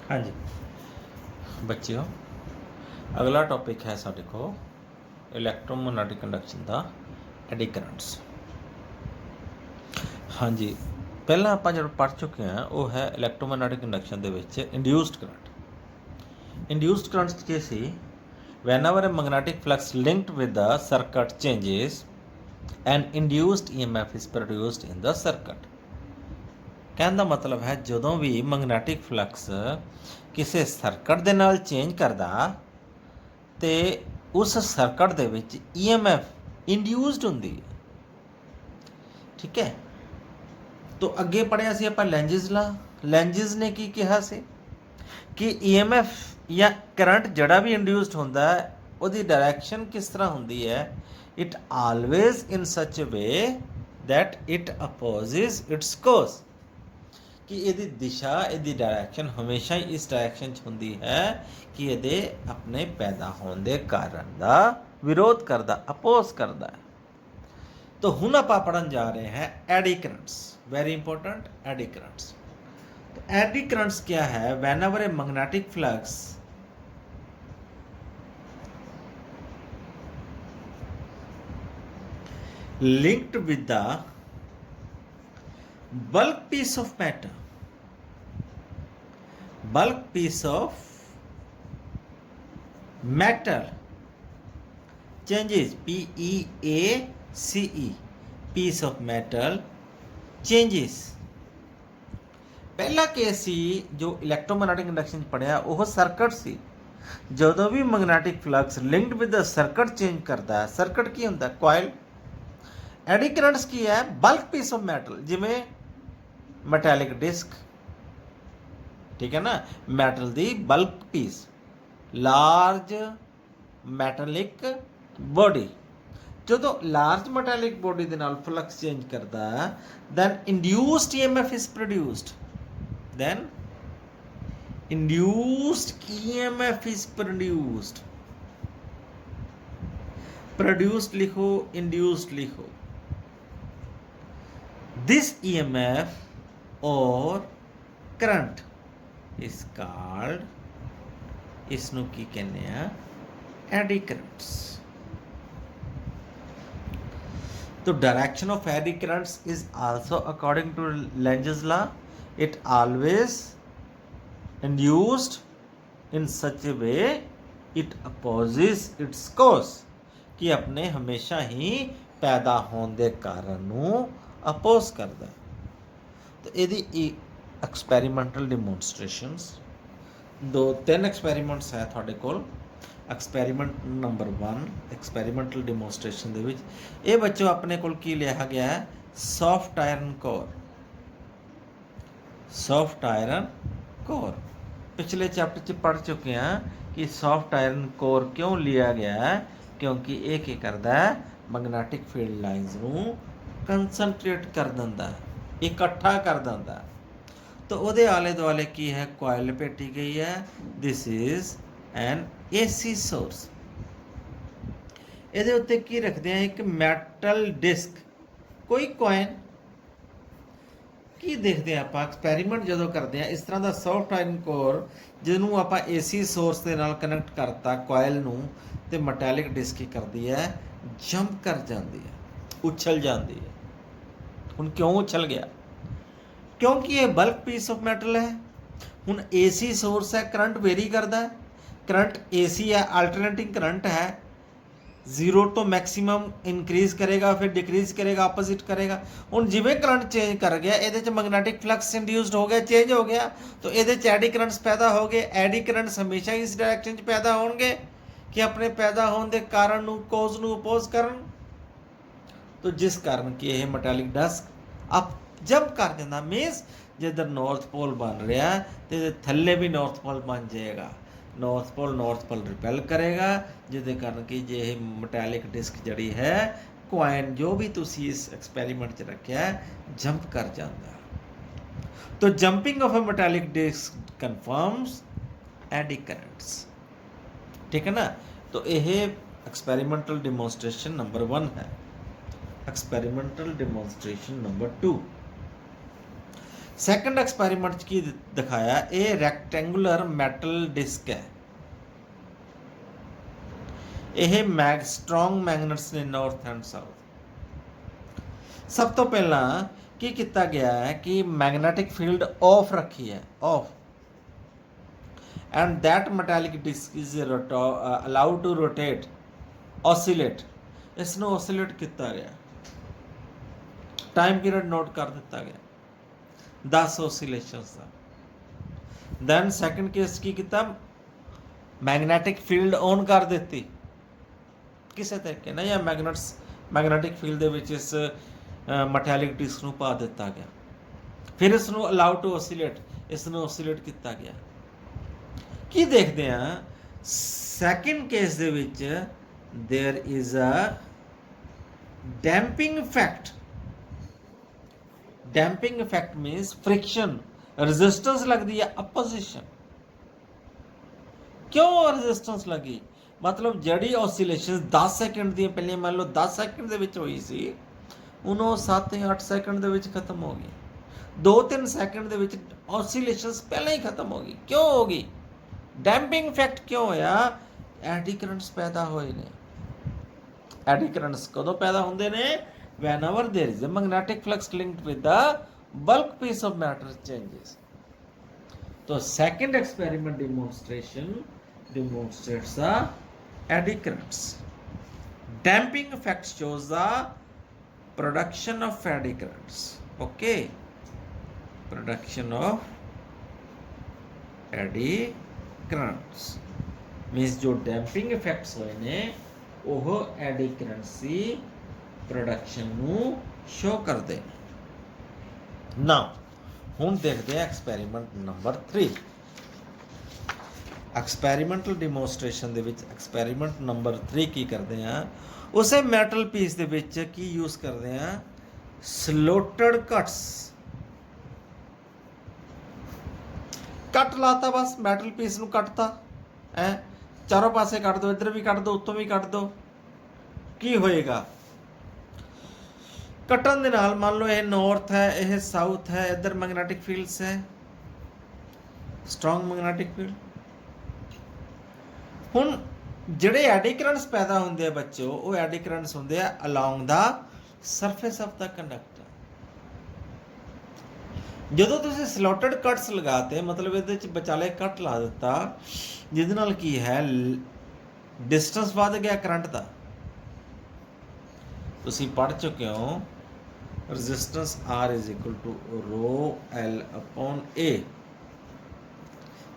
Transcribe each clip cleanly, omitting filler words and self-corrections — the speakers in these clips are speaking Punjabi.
हाँ जी बच्चियों, अगला टॉपिक है साडे को इलैक्ट्रोमैग्नेटिक कंडक्शन का एडी करंट्स। हाँ जी, पहला आप जो पढ़ चुके हैं वो है इलैक्ट्रोमैग्नेटिक कंडक्शन के इंड्यूस्ड करंट। इंड्यूस्ड करंट्स के सी whenever a magnetic flux linked with the circuit changes an induced EMF is produced in the circuit। कहने का मतलब है ਜਦੋਂ भी मैग्नेटिक फ्लक्स ਕਿਸੇ ਸਰਕਟ ਦੇ ਨਾਲ ਚੇਂਜ ਕਰਦਾ ਤੇ ਉਸ ਸਰਕਟ ਦੇ ਵਿੱਚ EMF ਇੰਡਿਊਸਡ ਹੁੰਦੀ ਹੈ। ਠੀਕ ਹੈ, तो ਅੱਗੇ ਪੜਿਆ ਸੀ ਆਪਾਂ ਲੈਂਜਸ ਲਾ। ਲੈਂਜਸ ਨੇ ਕੀ ਕਿਹਾ ਸੀ ਕਿ EMF ਜਾਂ ਕਰੰਟ ਜਿਹੜਾ ਵੀ ਇੰਡਿਊਸਡ ਹੁੰਦਾ ਹੈ ਉਹਦੀ ਡਾਇਰੈਕਸ਼ਨ ਕਿਸ ਤਰ੍ਹਾਂ ਹੁੰਦੀ ਹੈ, it always in such a way that it opposes its cause. ਕਿ ਇਹਦੀ ਦਿਸ਼ਾ, ਇਹਦੀ ਡਾਇਰੈਕਸ਼ਨ ਹਮੇਸ਼ਾ ਹੀ ਇਸ ਡਾਇਰੈਕਸ਼ਨ 'ਚ ਹੁੰਦੀ ਹੈ ਕਿ ਇਹਦੇ ਆਪਣੇ ਪੈਦਾ ਹੋਣ ਦੇ ਕਾਰਨ ਦਾ ਵਿਰੋਧ ਕਰਦਾ, ਅਪੋਜ਼ ਕਰਦਾ ਹੈ। तो ਹੁਣ ਆਪਾਂ ਪੜਨ ਜਾ ਰਹੇ हैं eddy currents. Very important eddy currents. तो एडी करंट्स क्या है? Whenever a magnetic flux linked with the bulk piece of matter, bulk piece of metal changes, PEACE, piece of metal changes। पहला केस सी जो इलैक्ट्रोमैग्नेटिक इंडक्शन पढ़िया वो सर्किट सी। ਜਦੋਂ भी magnetic flux linked with the circuit change करता है, सर्किट की होंगे कॉइल। एडी करंट्स की है बल्क पीस ऑफ मैटल, जिमें मैटैलिक डिस्क, ठीक है ना, मैटल दी bulk piece, large metallic body. ਜਦੋਂ ਲਾਰਜ ਮੈਟੈਲਿਕ ਬੋਡੀ ਦੇ ਨਾਲ ਫਲਕਸ ਚੇਂਜ ਕਰਦਾ then induced EMF is produced. Then induced EMF is produced. Produced ਲਿਖੋ, ਇੰਡਿਊਸਡ ਲਿਖੋ। This EMF or current is called, ਇਸ ਨੂੰ ਕੀ ਕਹਿੰਦੇ ਆ, ਐਡੀ ਕਰੰਟਸ। तो direction of eddy currents is also according to Lenz's law, it always induced in such a way it opposes its cause. कि अपने हमेशा ही पैदा होने के कारण नूं अपोज करता है। तो यदि एक्सपैरीमेंटल डिमोनस्ट्रेशंस 2-3 एक्सपैरीमेंट्स है तुहाडे कोल। एक्सपैरीमेंट नंबर 1 एक्सपैरीमेंटल डिमोनस्ट्रेशन ਦੇ ਵਿੱਚ ਇਹ ਬੱਚੋ ਆਪਣੇ ਕੋਲ ਕੀ ਲਿਆ ਗਿਆ ਹੈ, soft iron core. Soft iron core ਪਿਛਲੇ ਚੈप्टर 'ਚ ਪੜ੍ਹ ਚੁੱਕੇ ਹਾਂ ਕਿ ਸੌਫਟ ਆਇਰਨ ਕੋਰ ਕਿਉਂ ਲਿਆ ਗਿਆ ਹੈ, ਕਿਉਂਕਿ ਇਹ ਕੀ ਕਰਦਾ ਹੈ, ਮੈਗਨੈਟਿਕ ਫੀਲਡ ਲਾਈਨਸ ਨੂੰ ਕੰਸਨਟਰੇਟ ਕਰ ਦਿੰਦਾ ਹੈ, ਇਕੱਠਾ ਕਰ ਦਿੰਦਾ ਹੈ। ਤਾਂ ਉਹਦੇ ਆਲੇ ਦੁਆਲੇ ਕੀ ਹੈ, ਕੋਇਲ ਭੇਟੀ ਗਈ ਹੈ। This is an AC source. ਇਹਦੇ ਉੱਤੇ ਕੀ ਰੱਖਦੇ ਆ, ਇੱਕ ਮੈਟਲ ਡਿਸਕ, ਕੋਈ ਕੋਇਨ। ਕੀ ਦੇਖਦੇ ਆ ਆਪਾਂ ਐਕਸਪੈਰੀਮੈਂਟ ਜਦੋਂ ਕਰਦੇ ਆ, ਇਸ ਤਰ੍ਹਾਂ ਦਾ ਸੌਫਟ ਆਇਰਨ ਕੋਰ ਜਿਹਨੂੰ ਆਪਾਂ AC ਸੋਰਸ ਦੇ ਨਾਲ ਕਨੈਕਟ ਕਰਤਾ ਕੋਇਲ ਨੂੰ, ਤੇ ਮੈਟੈਲਿਕ ਡਿਸਕ ਕੀ ਕਰਦੀ ਹੈ, ਜੰਪ ਕਰ ਜਾਂਦੀ ਹੈ, ਉਛਲ ਜਾਂਦੀ ਹੈ। ਹੁਣ ਕਿਉਂ ਉਛਲ ਗਿਆ? ਕਿਉਂਕਿ ਇਹ ਬਲਕ ਪੀਸ ਆਫ ਮੈਟਲ ਹੈ। ਹੁਣ AC ਸੋਰਸ ਹੈ, ਕਰੰਟ ਵੇਰੀ ਕਰਦਾ ਹੈ। करंट AC है, अल्टरनेटिंग करंट है, जीरो तो मैक्सिमम इंक्रीज करेगा, फिर डिक्रीज करेगा, अपोजिट करेगा। हुण जिवें करंट चेंज कर गया, ये मैग्नेटिक फ्लक्स इंड्यूस्ड हो गया, चेंज हो गया, तो ये एडी करंट्स पैदा हो गए। एडी करंट्स हमेशा इस डायरेक्शन पैदा होंगे कि अपने पैदा होने के कारण नूं, कोज नूं अपोज करन। तो जिस कारण कि यह मैटैलिक डिस्क अप जंप कर जाता, मीनस जिधर नॉर्थ पोल बन रहा है तो थल्ले भी नॉर्थ पोल बन जाएगा। नॉर्थ पोल रिपेल करेगा, जिसके कारण कि जे मैटैलिक डिस्क जड़ी है, कोइन जो भी तुसी इस एक्सपैरीमेंट च रखा है, जंप कर जाता। तो jumping of a metallic disc confirms eddy currents. ठीक है ना। तो यह एक्सपैरीमेंटल डिमोनस्ट्रेशन नंबर 1 है। एक्सपैरीमेंटल डिमोनस्ट्रेशन नंबर 2, ਸੈਕੰਡ ਐਕਸਪੈਰੀਮੈਂਟ 'ਚ ਕੀ ਦਿਖਾਇਆ, ਇਹ ਰੈਕਟੈਂਗੂਲਰ ਮੈਟਲ ਡਿਸਕ ਹੈ, ਇਹ ਸਟਰੋਂਗ ਮੈਗਨੇਟਸ ਨੇ ਨਾਰਥ ਐਂਡ ਸਾਊਥ। ਸਭ ਤੋਂ ਪਹਿਲਾਂ ਕੀ ਕੀਤਾ ਗਿਆ ਹੈ ਕਿ ਮੈਗਨੈਟਿਕ ਫੀਲਡ ਆਫ ਰੱਖੀ ਹੈ, of, and that metallic disc is allowed to rotate, oscillate, ਇਸ ਨੂੰ oscillate ਕੀਤਾ ਗਿਆ, ਟਾਈਮ ਪੀਰੀਅਡ ਨੋਟ ਕਰ ਦਿੱਤਾ ਗਿਆ 10 oscillations ਦਾ। ਦੈਨ ਸੈਕੰਡ ਕੇਸ ਕੀ ਕੀਤਾ, ਮੈਗਨੈਟਿਕ ਫੀਲਡ ਔਨ ਕਰ ਦਿੱਤੀ ਕਿਸੇ ਤਰੀਕੇ ਨਾਲ, ਜਾਂ ਮੈਗਨੈਟਿਕ ਫੀਲਡ ਦੇ ਵਿੱਚ ਇਸ ਮੈਟੈਲਿਕ ਡਿਸਕ ਨੂੰ ਪਾ ਦਿੱਤਾ ਗਿਆ, ਫਿਰ ਇਸ ਨੂੰ ਅਲਾਉ ਟੂ oscillate, ਇਸ ਨੂੰ oscillate ਕੀਤਾ ਗਿਆ। ਕੀ ਦੇਖਦੇ ਆ, ਸੈਕਿੰਡ ਕੇਸ ਦੇ ਵਿੱਚ there is a damping effect. Damping effect means friction, resistance लगती है, अपोजिशन। क्यों रेजिस्टेंस लगी, मतलब जड़ी ऑसिलेशन 10 सैकेंड दी पहले मान लो 10 सैकेंड दे विच होई सी, उन्हों 7 या 8 सैकेंड दे विच खत्म हो गई, 2-3 सैकेंड दे विच ऑसिलेशंस पहले ही खत्म हो गई। क्यों होगी, डैम्पिंग इफेक्ट क्यों होया, एडी करंट्स पैदा होए ने। एडी करंट्स कदों पैदा होंदे ने, whenever there is a magnetic flux linked with the bulk piece of matter changes। तो second experiment demonstrates the eddy currents। Damping effect shows the production of eddy currents। Okay, production of eddy currents means जो damping effects होए ने ਉਹ ਐਡੀ ਕਰੰਟਸ ਦੀ ਪ੍ਰੋਡਕਸ਼ਨ ਨੂੰ ਸ਼ੋ ਕਰਦੇ ਨੇ। ਨਾਓ ਹੁਣ ਦੇਖਦੇ ਆ ਐਕਸਪੈਰੀਮੈਂਟ ਨੰਬਰ 3। ਐਕਸਪੈਰੀਮੈਂਟਲ ਡੈਮੋਨਸਟ੍ਰੇਸ਼ਨ ਦੇ ਵਿੱਚ ਐਕਸਪੈਰੀਮੈਂਟ ਨੰਬਰ 3 ਕੀ ਕਰਦੇ ਆ, ਉਸੇ ਮੈਟਲ ਪੀਸ ਦੇ ਵਿੱਚ ਕੀ ਯੂਜ਼ ਕਰਦੇ ਆ, ਸਲੋਟਡ ਕਟਸ। ਕੱਟ ਲਾਤਾ, ਬਸ ਮੈਟਲ ਪੀਸ ਨੂੰ ਕੱਟਤਾ, ਐ ਚਾरों पासे कट दो, इधर भी कट दो, उत्तों भी कट दो, की होएगा, कटन दे नाल मान लो ये नॉर्थ है, ये साउथ है, इधर मैग्नेटिक फील्ड्स है, स्ट्रॉन्ग मैग्नेटिक फील्ड। हुण जिहड़े एडी करंट्स पैदा होंदे आ बच्चों, वो एडी करंट्स होंदे आ along the surface of the conductor. ਜਦੋਂ ਤੁਸੀਂ ਸਲੋਟਡ ਕਟਸ ਲਗਾਤੇ, ਮਤਲਬ ਇਹਦੇ ਵਿੱਚ ਵਿਚਾਲੇ ਕੱਟ ਲਾ ਦਿੱਤਾ, ਜਿਹਦੇ ਨਾਲ ਕੀ ਹੈ, ਡਿਸਟੈਂਸ ਵੱਧ ਗਿਆ ਕਰੰਟ ਦਾ। ਤੁਸੀਂ ਪੜ੍ਹ ਚੁੱਕੇ ਹੋ resistance R is equal to ρl upon A।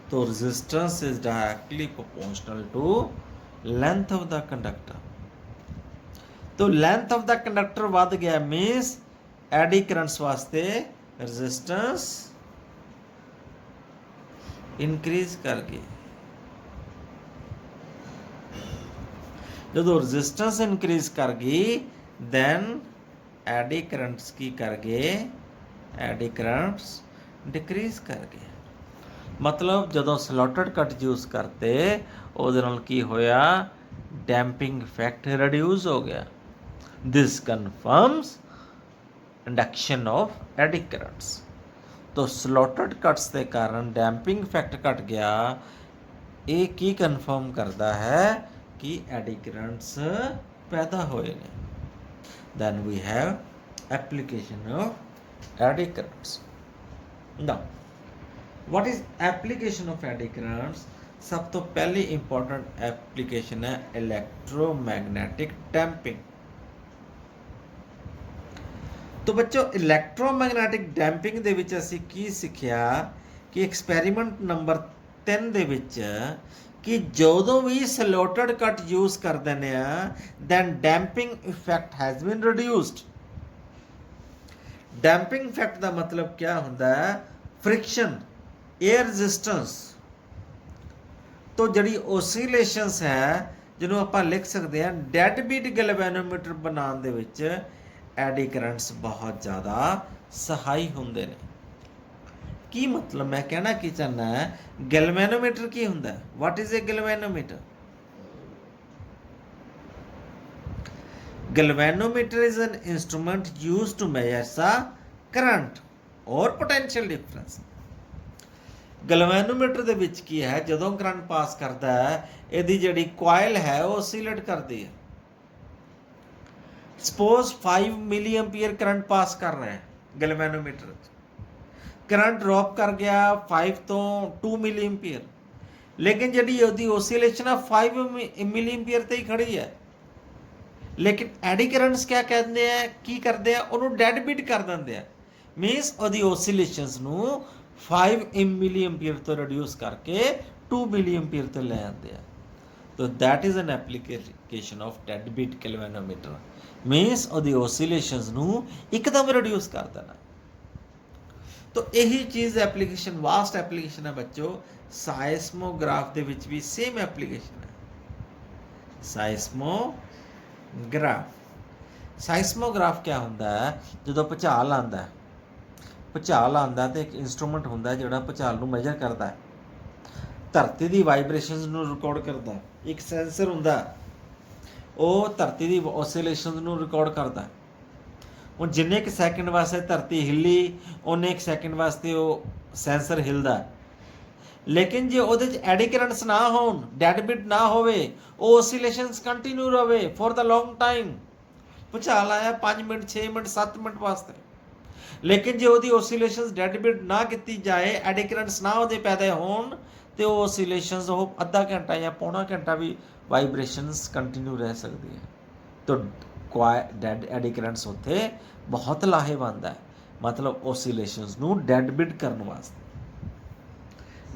तो resistance is directly proportional to length of the conductor। तो length of the conductor ਵੱਧ ਗਿਆ means एडी करंट्स वास्ते रेजिस्टेंस इंक्रीज कर गई। जो रेजिस्टेंस इंक्रीज कर गई, दैन एडी करंट्स की कर गए, एडी करंट्स डिक्रीज कर गए। मतलब जो स्लॉटेड कट यूज करते, ਉਹਦੇ ਨਾਲ ਕੀ ਹੋਇਆ, डैम्पिंग इफेक्ट रिड्यूस हो गया। This confirms induction of eddy currents. तो स्लॉटेड कट्स के कारण डैम्पिंग इफेक्ट घट गया। ये की कन्फर्म करता है कि एडी करंट्स पैदा होए ने। Then we have application of eddy currents. Now what is application of eddy currents? सब तो पहली इंपॉर्टेंट एप्लीकेशन है इलैक्ट्रोमैग्नेटिक डैम्पिंग। तो बच्चों इलैक्ट्रोमैग्नेटिक डैम्पिंग ਦੇ ਵਿੱਚ ਅਸੀਂ ਕੀ ਸਿੱਖਿਆ ਕਿ ਐਕਸਪੈਰੀਮੈਂਟ ਨੰਬਰ 3 ਦੇ ਵਿੱਚ ਕਿ ਜਦੋਂ ਵੀ ਸਲੋਟਡ ਕਟ ਯੂਜ਼ ਕਰਦੇ ਨੇ ਆ, then damping effect has been reduced. Damping effect ਦਾ ਮਤਲਬ ਕੀ ਹੁੰਦਾ ਹੈ, ਫ੍ਰਿਕਸ਼ਨ, 에ਅਰ ਰੈਜ਼ਿਸਟੈਂਸ। तो ਜਿਹੜੀ ਓਸੀਲੇਸ਼ਨਸ ਹੈ, ਜਿਹਨੂੰ ਆਪਾਂ ਲਿਖ ਸਕਦੇ ਹਾਂ ਡੈਡ ਬੀਟ ਗੈਲਵੇਨੋਮੀਟਰ ਬਣਾਉਣ ਦੇ ਵਿੱਚ ਐਡੀ ਕਰੰਟਸ बहुत ज़्यादा सहाई होंदे ने। की मतलब मैं कहना की चाहना है, गैल्वेनोमीटर की हुंदा है, what is a galvanometer? Galvanometer is an instrument used to measure the current. और पोटेंशियल डिफरेंस। ਗਲਵੈਨੋਮੀਟਰ ਦੇ ਵਿੱਚ ਕੀ ਹੈ, ਜਦੋਂ ਕਰੰਟ ਪਾਸ ਕਰਦਾ ਹੈ ਇਹਦੀ ਜਿਹੜੀ ਕੋਇਲ ਹੈ ਉਹ ਓਸੀਲੇਟ ਕਰਦੀ ਹੈ। ਸਪੋਜ਼ 5 ਮਿਲੀ ਐਂਪੀਅਰ ਕਰੰਟ ਪਾਸ ਕਰ ਰਿਹਾ ਹੈ ਗਲਵੈਨੋਮੀਟਰ 'ਚ, ਕਰੰਟ ਡ੍ਰੌਪ ਕਰ ਗਿਆ 5 ਤੋਂ 2 ਮਿਲੀ ਐਂਪੀਅਰ, ਲੇਕਿਨ ਜਿਹੜੀ ਉਹਦੀ ਓਸੀਲੇਸ਼ਨ ਆ 5 ਮਿਲੀ ਐਂਪੀਅਰ ਤੇ ਹੀ ਖੜੀ ਹੈ। ਲੇਕਿਨ ਐਡੀ ਕਰੰਟਸ ਕਿਆ ਕਹਿੰਦੇ ਆ, ਕੀ ਕਰਦੇ ਆ, ਉਹਨੂੰ ਡੈਡ ਬਿਟ ਕਰ ਦਿੰਦੇ ਆ। ਮੀਨਸ ਉਹਦੀ ਓਸੀਲੇਸ਼ਨਸ ਨੂੰ 5 ਮਿਲੀ ਐਂਪੀਅਰ ਤੋਂ ਰਿਡਿਊਸ ਕਰਕੇ 2 ਮਿਲੀ ਐਂਪੀਅਰ ਤੇ ਲੈ ਆਉਂਦੇ ਆ। तो that is an application of dead beat galvanometer, means ਉਹਦੀ ਓਸੀਲੇਸ਼ਨਸ ਨੂੰ ਇੱਕਦਮ ਰਿਡਿਊਸ ਕਰ ਦੇਣਾ। तो यही चीज़ एप्लीकेशन वास्ट एप्लीकेशन है बच्चों। साइस्मोग्राफ ਦੇ ਵਿੱਚ ਵੀ सेम एप्लीकेशन है। ਸਾਈਸਮੋਗ੍ਰਾਫ क्या ਹੁੰਦਾ ਹੈ, ਜਦੋਂ ਭੁਚਾਲ ਆਉਂਦਾ ਹੈ, ਭੁਚਾਲ ਆਉਂਦਾ ਤੇ ਇੱਕ ਇੰਸਟਰੂਮੈਂਟ ਹੁੰਦਾ ਜਿਹੜਾ ਭੁਚਾਲ ਨੂੰ ਮੈਜਰ ਕਰਦਾ ਹੈ, ਧਰਤੀ ਦੀ ਵਾਈਬ੍ਰੇਸ਼ਨਸ ਨੂੰ ਰਿਕਾਰਡ ਕਰਦਾ। ਇੱਕ ਸੈਂਸਰ ਹੁੰਦਾ, ਉਹ ਧਰਤੀ ਦੀ ਓਸੀਲੇਸ਼ਨਸ ਨੂੰ ਰਿਕਾਰਡ ਕਰਦਾ। ਹੁਣ ਜਿੰਨੇ ਕੁ ਸੈਕਿੰਡ ਵਾਸਤੇ ਧਰਤੀ ਹਿੱਲੀ, ਉਹਨੇ ਇੱਕ ਸੈਕਿੰਡ ਵਾਸਤੇ ਉਹ ਸੈਂਸਰ ਹਿਲਦਾ। ਲੇਕਿਨ ਜੇ ਉਹਦੇ 'ਚ ਐਡੀ ਕਰੰਟਸ ਨਾ ਹੋਣ, ਡੈਡ ਬਿਟ ਨਾ ਹੋਵੇ, ਉਹ ਓਸੀਲੇਸ਼ਨਸ ਕੰਟੀਨਿਊ ਰਵੇ ਫॉर द ਲੌਂਗ ਟਾਈਮ। ਭੁਚਾਲ ਆਇਆ 5 ਮਿੰਟ 6 ਮਿੰਟ 7 ਮਿੰਟ ਵਾਸਤੇ, ਲੇਕਿਨ ਜੇ ਉਹਦੀ ਓਸੀਲੇਸ਼ਨਸ ਡੈਡ ਬਿਟ ਨਾ ਕੀਤੀ ਜਾਏ, ਐਡੀ ਕਰੰਟਸ ਨਾ ਉਹਦੇ ਪੈਦਾ ਹੋਣ, ਤੇ ਉਹ ਓਸੀਲੇਸ਼ਨਸ ਉਹ ਅੱਧਾ ਘੰਟਾ ਜਾਂ ਪੌਣਾ ਘੰਟਾ ਵੀ ਵਾਈਬ੍ਰੇਸ਼ਨਸ ਕੰਟੀਨਿਊ ਰਹਿ ਸਕਦੀ ਹੈ। ਤਾਂ ਡੈਡ ਐਡੀ ਕਰੰਟਸ ਉੱਥੇ ਬਹੁਤ ਲਾਹੇਵੰਦ ਹੈ, ਮਤਲਬ ਓਸੀਲੇਸ਼ਨਸ ਨੂੰ ਡੈਡ ਬਿਟ ਕਰਨ ਵਾਸਤੇ।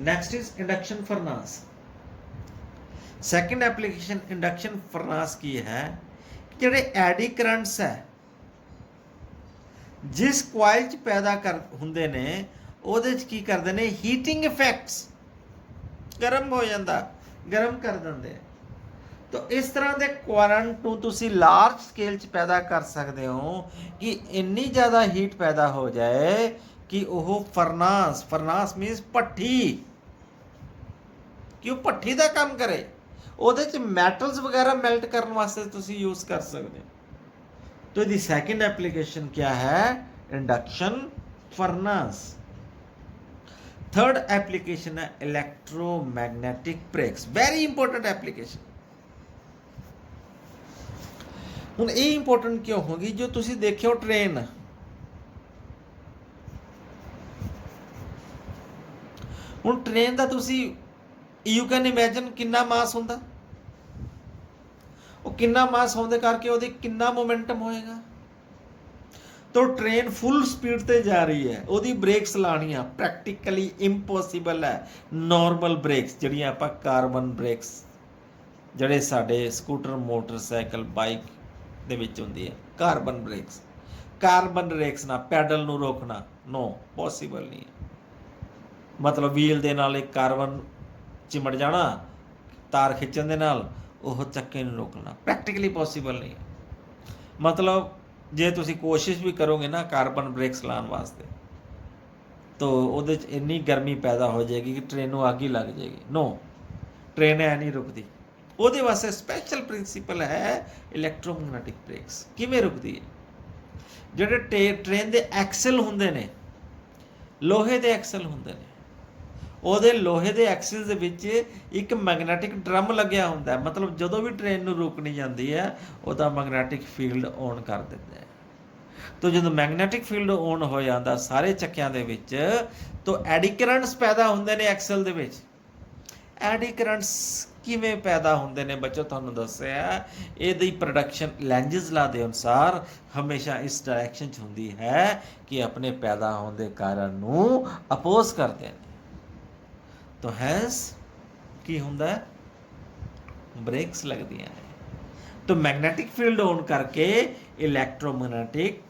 Next is induction furnace. Second application induction furnace ਕੀ ਹੈ, ਜਿਹੜੇ ਐਡੀ ਕਰੰਟਸ ਹੈ ਜਿਸ ਕੁਆਇਲ 'ਚ ਪੈਦਾ ਹੁੰਦੇ ਨੇ, ਉਹਦੇ 'ਚ ਕੀ ਕਰਦੇ ਨੇ, ਹੀਟਿੰਗ ਇਫੈਕਟਸ, ਗਰਮ ਹੋ ਜਾਂਦਾ, ਗਰਮ ਕਰ ਦਿੰਦੇ। ਤਾਂ ਇਸ ਤਰ੍ਹਾਂ ਦੇ ਕਰੰਟ ਨੂੰ ਤੁਸੀਂ ਲਾਰਜ ਸਕੇਲ 'ਚ ਪੈਦਾ ਕਰ ਸਕਦੇ ਹੋ ਕਿ ਇੰਨੀ ਜ਼ਿਆਦਾ ਹੀਟ ਪੈਦਾ ਹੋ ਜਾਏ ਕਿ ਉਹ ਫਰਨਾਸ ਮੀਨਸ ਭੱਠੀ, ਕਿ ਉਹ ਭੱਠੀ ਦਾ ਕੰਮ ਕਰੇ। ਉਹਦੇ 'ਚ ਮੈਟਲਸ ਵਗੈਰਾ ਮੈਲਟ ਕਰਨ ਵਾਸਤੇ ਤੁਸੀਂ ਯੂਜ਼ ਕਰ ਸਕਦੇ ਹੋ। तो दी सेकेंड एप्लीकेशन क्या है, इंडक्शन फर्नास। थर्ड एप्लीकेशन है electromagnetic brakes, very important application. हुण ये इंपॉर्टेंट क्यों होगी, जो तुसी देखियो ट्रेन, हुण ट्रेन दा तुसी यू कैन इमेजिन किन्ना मास हुंदा, ਉਹ ਕਿੰਨਾ ਮਾਸ ਹੋਣ ਦੇ ਕਰਕੇ ਉਹਦੇ ਕਿੰਨਾ ਮੋਮੈਂਟਮ ਹੋਏਗਾ। ਤਾਂ ਟ੍ਰੇਨ ਫੁੱਲ ਸਪੀਡ ਤੇ ਜਾ ਰਹੀ ਹੈ, ਉਹਦੀ ਬ੍ਰੇਕਸ ਲਾਣੀਆਂ ਪ੍ਰੈਕਟੀਕਲੀ ਇੰਪੋਸੀਬਲ ਹੈ। ਨਾਰਮਲ ਬ੍ਰੇਕਸ ਜਿਹੜੀਆਂ ਆਪਾਂ ਕਾਰਬਨ ਬ੍ਰੇਕਸ, ਜਿਹੜੇ ਸਾਡੇ ਸਕੂਟਰ ਮੋਟਰਸਾਈਕਲ ਬਾਈਕ ਦੇ ਵਿੱਚ ਹੁੰਦੀ ਹੈ, ਕਾਰਬਨ ਬ੍ਰੇਕਸ ਨਾਲ ਪੈਡਲ ਨੂੰ ਰੋਕਣਾ ਨੋ ਪੋਸੀਬਲ ਨਹੀਂ ਹੈ। ਮਤਲਬ ਵੀਲ ਦੇ ਨਾਲ ਇੱਕ ਕਾਰਬਨ ਚਿਮੜ ਜਾਣਾ, ਤਾਰ ਖਿੱਚਣ ਦੇ ਨਾਲ ਉਹ ਚੱਕੇ ਨੂੰ ਰੋਕਣਾ ਪ੍ਰੈਕਟੀਕਲੀ ਪੋਸੀਬਲ ਨਹੀਂ ਹੈ। ਮਤਲਬ ਜੇ ਤੁਸੀਂ ਕੋਸ਼ਿਸ਼ ਵੀ ਕਰੋਗੇ ਨਾ ਕਾਰਬਨ ਬ੍ਰੇਕਸ ਲਾਉਣ ਵਾਸਤੇ, ਤਾਂ ਉਹਦੇ 'ਚ ਇੰਨੀ ਗਰਮੀ ਪੈਦਾ ਹੋ ਜਾਏਗੀ ਕਿ ਟ੍ਰੇਨ ਨੂੰ ਅੱਗ ਹੀ ਲੱਗ ਜਾਏਗੀ। ਨੋ, ਟ੍ਰੇਨ ਐ ਨਹੀਂ ਰੁਕਦੀ। ਉਹਦੇ ਵਾਸਤੇ ਸਪੈਸ਼ਲ ਪ੍ਰਿੰਸੀਪਲ ਹੈ ਇਲੈਕਟ੍ਰੋਮੈਗਨੈਟਿਕ ਬ੍ਰੇਕਸ। ਕਿਵੇਂ ਰੁਕਦੀ ਹੈ, ਜਿਹੜੇ ਟ੍ਰੇਨ ਦੇ ਐਕਸਲ ਹੁੰਦੇ ਨੇ, ਲੋਹੇ ਦੇ ਐਕਸਲ ਹੁੰਦੇ ਨੇ, ਉਹਦੇ ਲੋਹੇ ਦੇ ਐਕਸਿਸ ਦੇ ਵਿੱਚ ਇੱਕ ਮੈਗਨੈਟਿਕ ਡਰਮ ਲੱਗਿਆ ਹੁੰਦਾ। ਮਤਲਬ ਜਦੋਂ ਵੀ ਟ੍ਰੇਨ ਨੂੰ ਰੋਕਣੀ ਜਾਂਦੀ ਹੈ, ਉਹਦਾ ਮੈਗਨੈਟਿਕ ਫੀਲਡ ਔਨ ਕਰ ਦਿੰਦਾ ਹੈ। ਤਾਂ ਜਦੋਂ ਮੈਗਨੈਟਿਕ ਫੀਲਡ ਔਨ ਹੋ ਜਾਂਦਾ ਸਾਰੇ ਚੱਕਿਆਂ ਦੇ ਵਿੱਚ, ਤਾਂ ਐਡੀ ਕਰੰਟਸ ਪੈਦਾ ਹੁੰਦੇ ਨੇ ਐਕਸਲ ਦੇ ਵਿੱਚ। ਐਡੀ ਕਰੰਟਸ ਕਿਵੇਂ ਪੈਦਾ ਹੁੰਦੇ ਨੇ ਬੱਚੋ, ਤੁਹਾਨੂੰ ਦੱਸਿਆ ਇਹਦੀ ਪ੍ਰੋਡਕਸ਼ਨ ਲੈਂਜਸ ਲਾ ਦੇ ਅਨੁਸਾਰ ਹਮੇਸ਼ਾ ਇਸ ਡਾਇਰੈਕਸ਼ਨ 'ਚ ਹੁੰਦੀ ਹੈ ਕਿ ਆਪਣੇ ਪੈਦਾ ਹੋਣ ਦੇ ਕਾਰਨ ਨੂੰ ਅਪੋਜ਼ ਕਰਦੇ ਨੇ। तो हैंस की हुंदा है, ब्रेक्स लगदियां ने। तो मैगनेटिक फील्ड ऑन करके इलैक्ट्रोमैग्नेटिक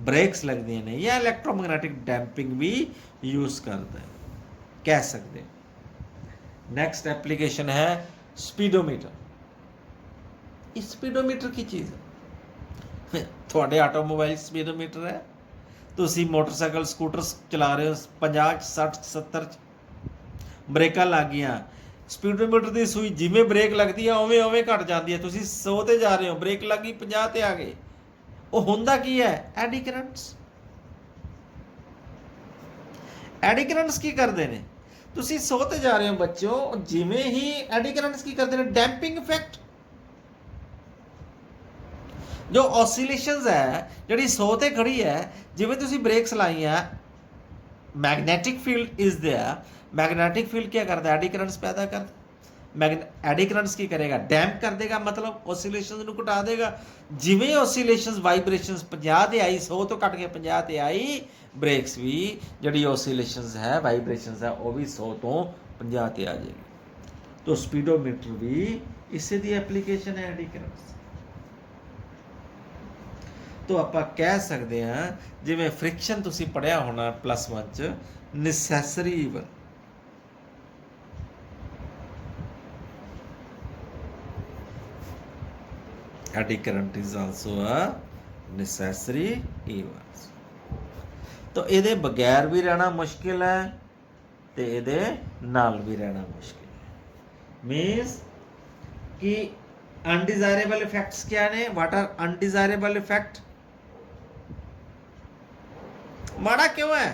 ब्रेक्स लगदियां ने, या इलैक्ट्रोमैग्नेटिक डैंपिंग भी यूज करते हैं, कह सकते हैं। नेक्स्ट एप्लीकेशन है स्पीडोमीटर। ये स्पीडोमीटर की चीज़ है, थोड़े ऑटोमोबाइल स्पीडोमीटर है, तुसी मोटरसाइकिल स्कूटर चला रहे हो 50 60 70, ਬ੍ਰੇਕਾਂ ਲੱਗ ਗਈਆਂ, ਸਪੀਡੋਮੀਟਰ ਦੀ ਸੂਈ ਜਿਵੇਂ ਬ੍ਰੇਕ ਲੱਗਦੀ ਆ ਉਵੇਂ ਉਵੇਂ ਘਟ ਜਾਂਦੀ ਹੈ। ਤੁਸੀਂ 100 ਤੇ ਜਾ ਰਹੇ ਹੋ, ਬ੍ਰੇਕ ਲੱਗ ਗਈ 50 ਤੇ ਆ ਗਏ। ਉਹ ਹੁੰਦਾ ਕੀ ਹੈ, ਐਡੀ ਕਰੰਟਸ। ਐਡੀ ਕਰੰਟਸ ਕੀ ਕਰਦੇ ਨੇ, ਤੁਸੀਂ ਸੋ ਤੇ ਜਾ ਰਹੇ ਹੋ ਬੱਚਿਓ, ਜਿਵੇਂ ਹੀ ਐਡੀ ਕਰੰਟਸ ਕੀ ਕਰਦੇ ਨੇ, ਡੈਂਪਿੰਗ ਇਫੈਕਟ। ਜੋ ਔਸੀਲੇਸ਼ਨਸ ਹੈ ਜਿਹੜੀ ਸੋ ਤੇ ਖੜੀ ਹੈ, ਜਿਵੇਂ ਤੁਸੀਂ ਬ੍ਰੇਕਸ ਲਾਈਆਂ, magnetic field is there, magnetic field क्या करता है, एडी करंट्स पैदा करता। एडी करंट्स की करेगा, डैम्प कर देगा, मतलब ऑसिलेशंस ਨੂੰ ਘਟਾ ਦੇਗਾ। ਜਿਵੇਂ ऑसिलेशंस वाइब्रेशंस 50 ਤੇ ਆਈ, 100 ਤੋਂ ਘਟ ਕੇ 50 ਤੇ ਆਈ, ਬ੍ਰੇਕਸ ਵੀ ਜਿਹੜੀ ऑसिलेशंस है वाइब्रेशंस है ਉਹ ਵੀ 100 ਤੋਂ 50 ਤੇ ਆ ਜਾਏਗੀ। तो स्पीडोमीटर भी ਇਸੇ ਦੀ ਐਪਲੀਕੇਸ਼ਨ ਹੈ एडी करंट्स। तो आप कह सकते हैं जिमें फ्रिक्शन तुसी पढ़िया होना +1 च, necessary evil. Eddy current is also a necessary evil. तो ये बगैर भी रहना मुश्किल है, तो ये नाल भी रहना मुश्किल है। मीन्स कि अनडिजायरेबल इफेक्ट्स क्या ने, व्हाट आर अनडिजायरेबल इफेक्ट। माड़ा क्यों है,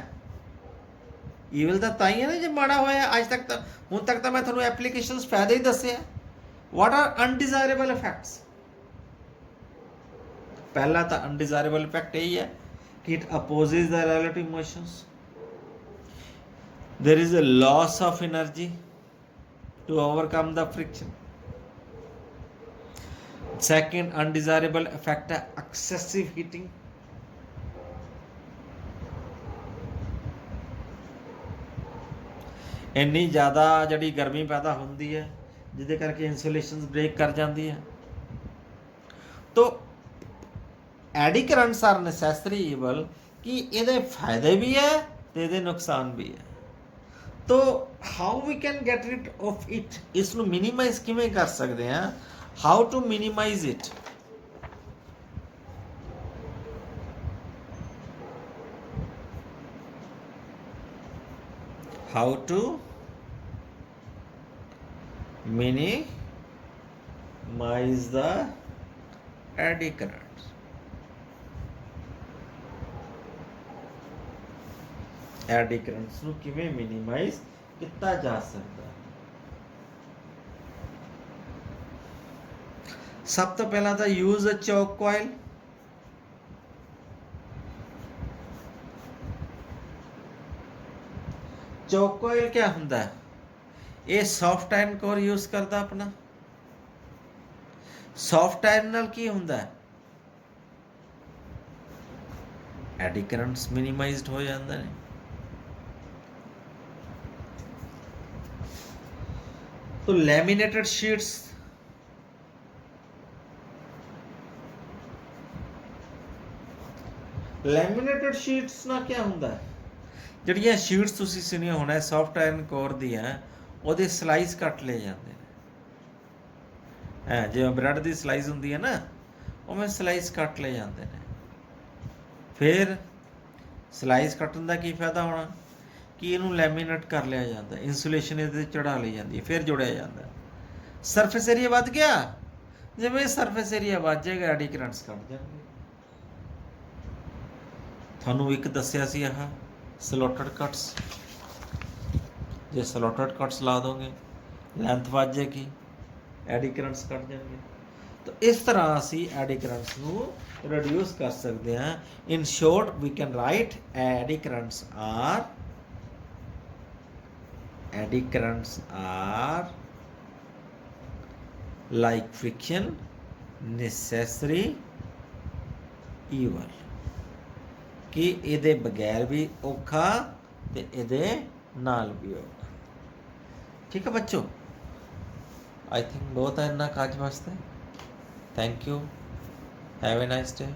ईवल ਤਾਂ ਹੀ ਹੈ ਨਾ ਜੇ ਮਾੜਾ ਹੋਇਆ। ਅੱਜ ਤੱਕ ਤਾਂ ਹੁਣ ਤੱਕ ਤਾਂ ਮੈਂ ਤੁਹਾਨੂੰ ਐਪਲੀਕੇਸ਼ਨਸ ਫਾਇਦੇ ਹੀ ਦੱਸੇ ਆ। What are undesirable effects. ਪਹਿਲਾ ਤਾਂ ਅਨਡਿਜ਼ਾਇਰੇਬਲ ਇਫੈਕਟ ਇਹੀ ਹੈ ਕਿ it opposes the relative motions, there is a loss of energy to overcome the friction. Second undesirable effect है एक्सेसिव हीटिंग। ਇੰਨੀ ਜ਼ਿਆਦਾ ਜਿਹੜੀ ਗਰਮੀ ਪੈਦਾ ਹੁੰਦੀ ਹੈ ਜਿਹਦੇ ਕਰਕੇ ਇਨਸੂਲੇਸ਼ਨਸ ਬ੍ਰੇਕ ਕਰ ਜਾਂਦੀ ਹੈ। ਤੋ ਐਡੀ ਕਰੰਟਸ ਆਰ ਨੈਸੈਸਰੀ ਈਵਲ ਕਿ ਇਹਦੇ ਫਾਇਦੇ ਵੀ ਹੈ ਤੇ ਇਹਦੇ ਨੁਕਸਾਨ ਵੀ ਹੈ। ਤੋ how we can get rid of it, ਇਸ ਨੂੰ ਮਿਨੀਮਾਈਜ਼ ਕਿਵੇਂ ਕਰ ਸਕਦੇ ਹਾਂ, how to minimize it. how to minimize the eddy currents। eddy currents ਨੂੰ ਕਿਵੇਂ ਮਿਨੀਮਾਈਜ਼ ਕੀਤਾ ਜਾ ਸਕਦਾ। ਸਭ ਤੋਂ ਪਹਿਲਾਂ ਤਾਂ ਯੂਜ਼ ਅ ਚੌਕ ਕੋਇਲ। चौक कोयल क्या होंगे, ये सॉफ्ट आयरन कोर यूज करता अपना। सॉफ्ट आयरन नाल की होंगे, एडी करंट्स मिनिमाइज्ड हो जाते हैं। तो लैमिनेटेड शीट्स, लैमिनेटेड शीट्स ना क्या होंगे, ਜਿਹੜੀਆਂ ਸ਼ੀਟਸ ਤੁਸੀਂ ਸੁਣੀਆਂ ਹੋਣਾ ਸੌਫਟ ਆਇਰਨ ਕੋਰ ਦੀਆਂ, ਉਹਦੇ ਸਲਾਈਸ ਕੱਟ ਲਏ ਜਾਂਦੇ ਨੇ। ਜਿਵੇਂ ਬ੍ਰੈਡ ਦੀ ਸਲਾਈਸ ਹੁੰਦੀ ਹੈ ਨਾ, ਉਵੇਂ ਸਲਾਈਸ ਕੱਟ ਲਏ ਜਾਂਦੇ ਨੇ। ਫਿਰ ਸਲਾਈਸ ਕੱਟਣ ਦਾ ਕੀ ਫਾਇਦਾ ਹੋਣਾ ਕਿ ਇਹਨੂੰ ਲੈਮੀਨੇਟ ਕਰ ਲਿਆ ਜਾਂਦਾ, ਇਨਸੂਲੇਸ਼ਨ ਇਹਦੇ ਚੜਾ ਲਈ ਜਾਂਦੀ ਹੈ, ਫਿਰ ਜੁੜਿਆ ਜਾਂਦਾ। ਸਰਫੇਸ ਏਰੀਆ ਵੱਧ ਗਿਆ, ਜਿਵੇਂ ਸਰਫੇਸ ਏਰੀਆ ਵੱਧ ਜਾਏਗਾ ਐਡੀ ਕਰੰਟਸ ਕੱਟ ਜਾਣਗੇ। ਤੁਹਾਨੂੰ ਇੱਕ ਦੱਸਿਆ ਸੀ ਆਹ ਸਲੋਟਡ ਕਟਸ, ਜੇ ਸਲੋਟਡ ਕਟਸ ਲਾ ਦੋਗੇ ਲੈਂਥ ਵੱਧ ਜਾਏਗੀ, ਐਡੀ ਕਰੰਟਸ ਕੱਟ ਜਾਣਗੇ। ਤਾਂ ਇਸ ਤਰ੍ਹਾਂ ਅਸੀਂ ਐਡੀ ਕਰੰਟਸ ਨੂੰ ਰਿਡਿਊਸ ਕਰ ਸਕਦੇ ਹਾਂ। In short we can write eddy currents are like friction necessary evil, कि ਇਹਦੇ ਬਗੈਰ भी औखा ਤੇ ਇਹਦੇ ਨਾਲ भी औखा। ठीक है बच्चों, आई थिंक बहुत है इन्ना काज वास्ते। Thank you, have a nice day.